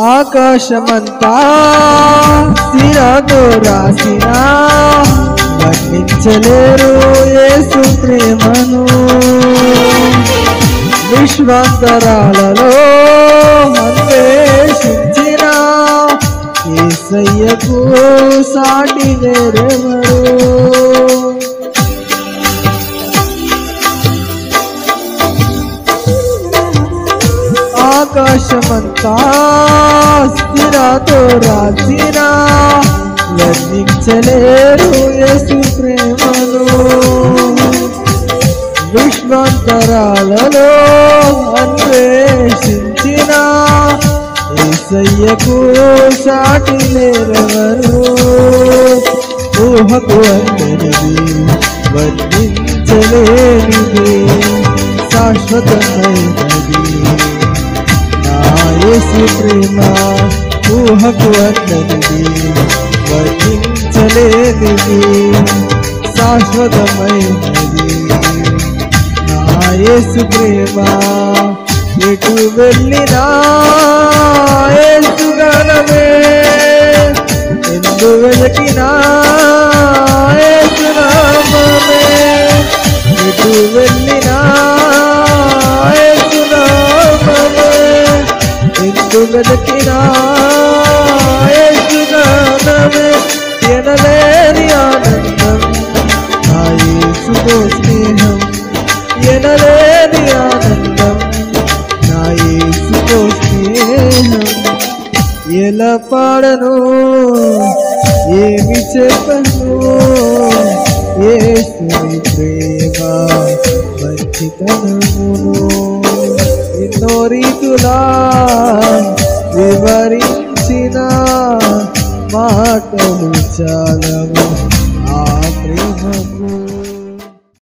ఆకాశమంతా సిరాతో రాసిన వర్ణించలేరు యేసు ప్రేమను. విశ్వాంతరాలలో అన్వేషించిన యేసయ్యకు సాటి లేరెవరు. ఆకాశమంతా స్థిరాతో రాసిన వర్ణించలేరు యేసు ప్రేమను. విశ్వాంతరాలలో అన్వేషించిన యేసయ్యకు సాటి లేరెవరు. ఊహకు అందరిది వర్ణించలేనిది శాశ్వతమైనది యేసు ప్రేమ. ఊహకు అందనిది వర్ణించలేనిది శాశ్వతమైనది నా యేసు ప్రేమ. ఎటు వెళ్ళినా యేసు గానమే, ఎందు వెతికినా యేసు నామమే. ఎటు వెళ్ళినా యేసు నామమే, ఎందు వెతికినా యేసు గానమే. ఎనలేని ఆనందం నా యేసుతో స్నేహం, ఎనలేని ఆనందం నా యేసుతో స్నేహం. ఎలా పాడను ఏమి చెప్పను యేసుని ప్రేమ మంచితనమును. ఎన్నో రీతులా వివరించిన మాటలు చాలవు.